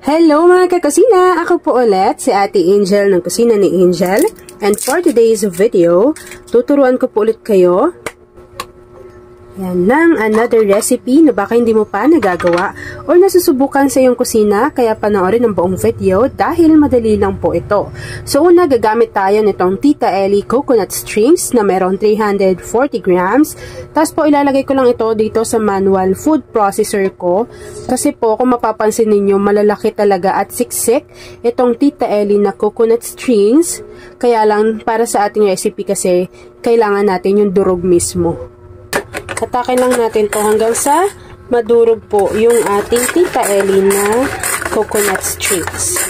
Hello mga kakusina! Ako po ulit si Ate Angel ng Kusina ni Angel. And for today's video, tuturuan ko po ulit kayo yan ng another recipe na baka hindi mo pa nagagawa or nasusubukan sa iyong kusina, kaya panoorin ang buong video dahil madali lang po ito. So una, gagamit tayo nitong Tita Ellie coconut strings na meron 340 grams. Tapos po ilalagay ko lang ito dito sa manual food processor ko kasi po kung mapapansin ninyo malalaki talaga at siksik itong Tita Ellie na coconut strings. Kaya lang para sa ating recipe kasi kailangan natin yung durog mismo. Atakin lang natin to hanggang sa madurog po yung ating Tita Ellie na coconut strings.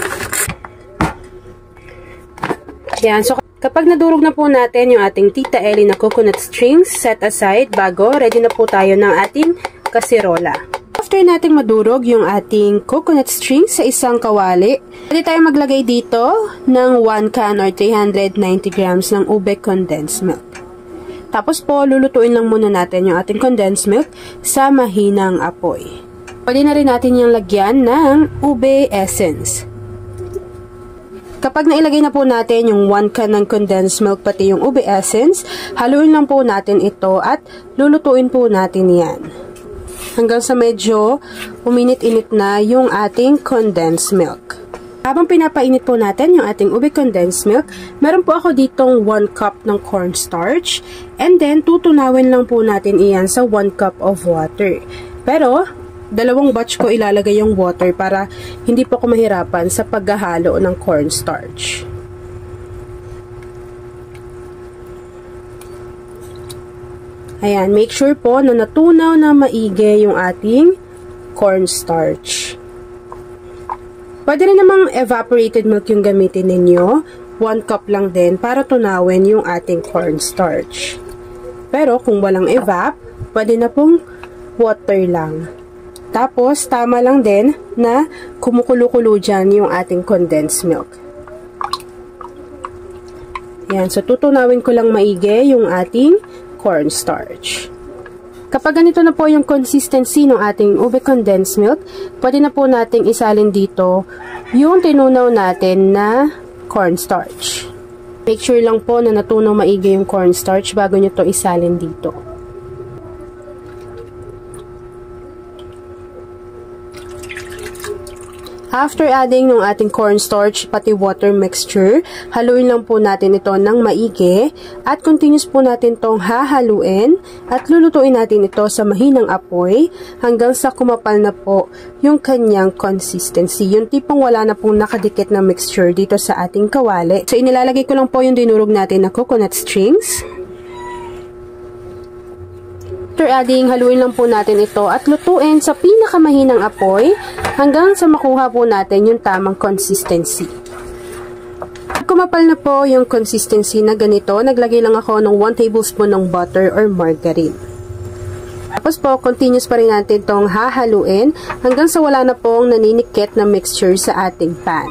Yan. So, kapag nadurog na po natin yung ating Tita Ellie na coconut strings, set aside bago ready na po tayo ng ating kasirola. After nating madurog yung ating coconut strings sa isang kawali, pwede tayo maglagay dito ng 1 can or 390 grams ng ube condensed milk. Tapos po, lulutuin lang muna natin yung ating condensed milk sa mahinang apoy. Pwede na rin natin yung lagyan ng ube essence. Kapag nailagay na po natin yung 1 can ng condensed milk pati yung ube essence, haluin lang po natin ito at lulutuin po natin yan. Hanggang sa medyo uminit-init na yung ating condensed milk. Habang pinapainit po natin yung ating ube condensed milk, meron po ako ditong 1 cup ng cornstarch. And then, tutunawin lang po natin iyan sa 1 cup of water. Pero, dalawang batch ko ilalagay yung water para hindi po ako mahirapan sa paghahalo ng cornstarch. Ayan, make sure po na natunaw na maigi yung ating cornstarch. Pwede rin namang evaporated milk yung gamitin ninyo. 1 cup lang din para tunawin yung ating cornstarch. Pero kung walang evap, pwede na pong water lang. Tapos, tama lang din na kumukulo-kulo dyan yung ating condensed milk. Yan, so tutunawin ko lang maigi yung ating cornstarch. Kapag ganito na po yung consistency ng ating ube condensed milk, pwede na po nating isalin dito yung tinunaw natin na cornstarch. Make sure lang po na natunaw maigi yung cornstarch bago nyo to isalin dito. After adding ng ating cornstarch pati water mixture, haluin lang po natin ito ng maigi at continuous po natin tong hahaluin at lulutuin natin ito sa mahinang apoy hanggang sa kumapal na po yung kanyang consistency. Yung tipong wala na pong nakadikit na mixture dito sa ating kawali. So, inilalagay ko lang po yung dinurog natin na coconut strings. After adding, haluin lang po natin ito at lutuin sa pinakamahinang apoy hanggang sa makuha po natin yung tamang consistency. Kumapal na po yung consistency na ganito, naglagay lang ako ng 1 tablespoon ng butter or margarine. Tapos po, continuous pa rin natin itong hahaluin hanggang sa wala na pong naninikit na mixture sa ating pan.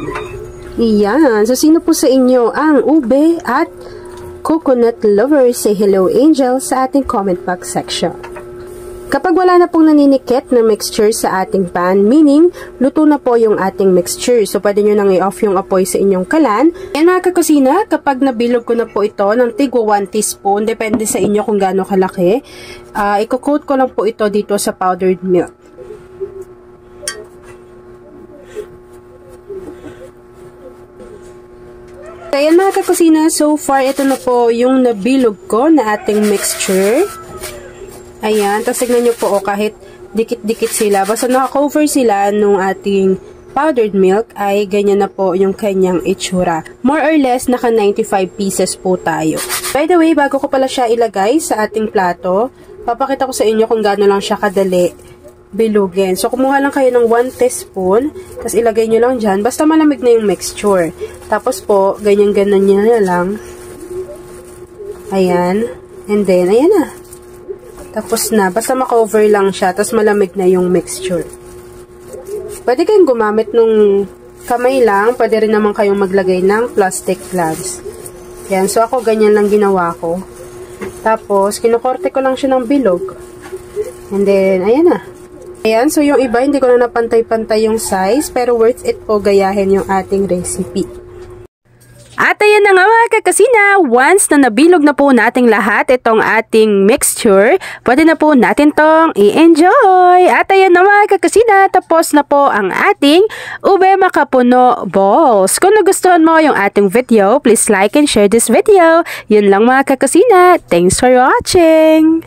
Iyan. So, sino po sa inyo ang ube at coconut lovers? Say hello Angel sa ating comment box section. Kapag wala na pong naninikit na mixture sa ating pan, meaning luto na po yung ating mixture. So pwede nyo nang i-off yung apoy sa inyong kalan. And mga kakusina, kapag nabilog ko na po ito ng tigwa 1 teaspoon, depende sa inyo kung gaano kalaki, i-coat ko lang po ito dito sa powdered milk. Ayan mga kakusina, so far ito na po yung nabilog ko na ating mixture. Ayan, tapos tignan nyo po kahit dikit-dikit sila. Basta naka-cover sila nung ating powdered milk ay ganyan na po yung kanyang itsura. More or less, naka 95 pieces po tayo. By the way, bago ko pala siya ilagay sa ating plato, papakita ko sa inyo kung gaano lang siya kadali bilugin. So, kumuha lang kayo ng 1 teaspoon, tapos ilagay nyo lang dyan, basta malamig na yung mixture. Tapos po, ganyan-ganan nyo na lang. Ayan. And then, ayan na. Tapos na. Basta makover lang siya, tapos malamig na yung mixture. Pwede kayong gumamit nung kamay lang, pwede rin naman kayong maglagay ng plastic gloves. Ayan. So, ako ganyan lang ginawa ko. Tapos, kinukorte ko lang siya ng bilog. And then, ayan na. Ayan, so yung iba, hindi ko na napantay-pantay yung size, pero worth it po gayahin yung ating recipe. At ayan na nga mga kakasina, once na nabilog na po nating lahat itong ating mixture, pwede na po natin tong i-enjoy. At ayan na mga kakasina, tapos na po ang ating ube makapuno balls. Kung nagustuhan mo yung ating video, please like and share this video. Yun lang mga kakasina. Thanks for watching!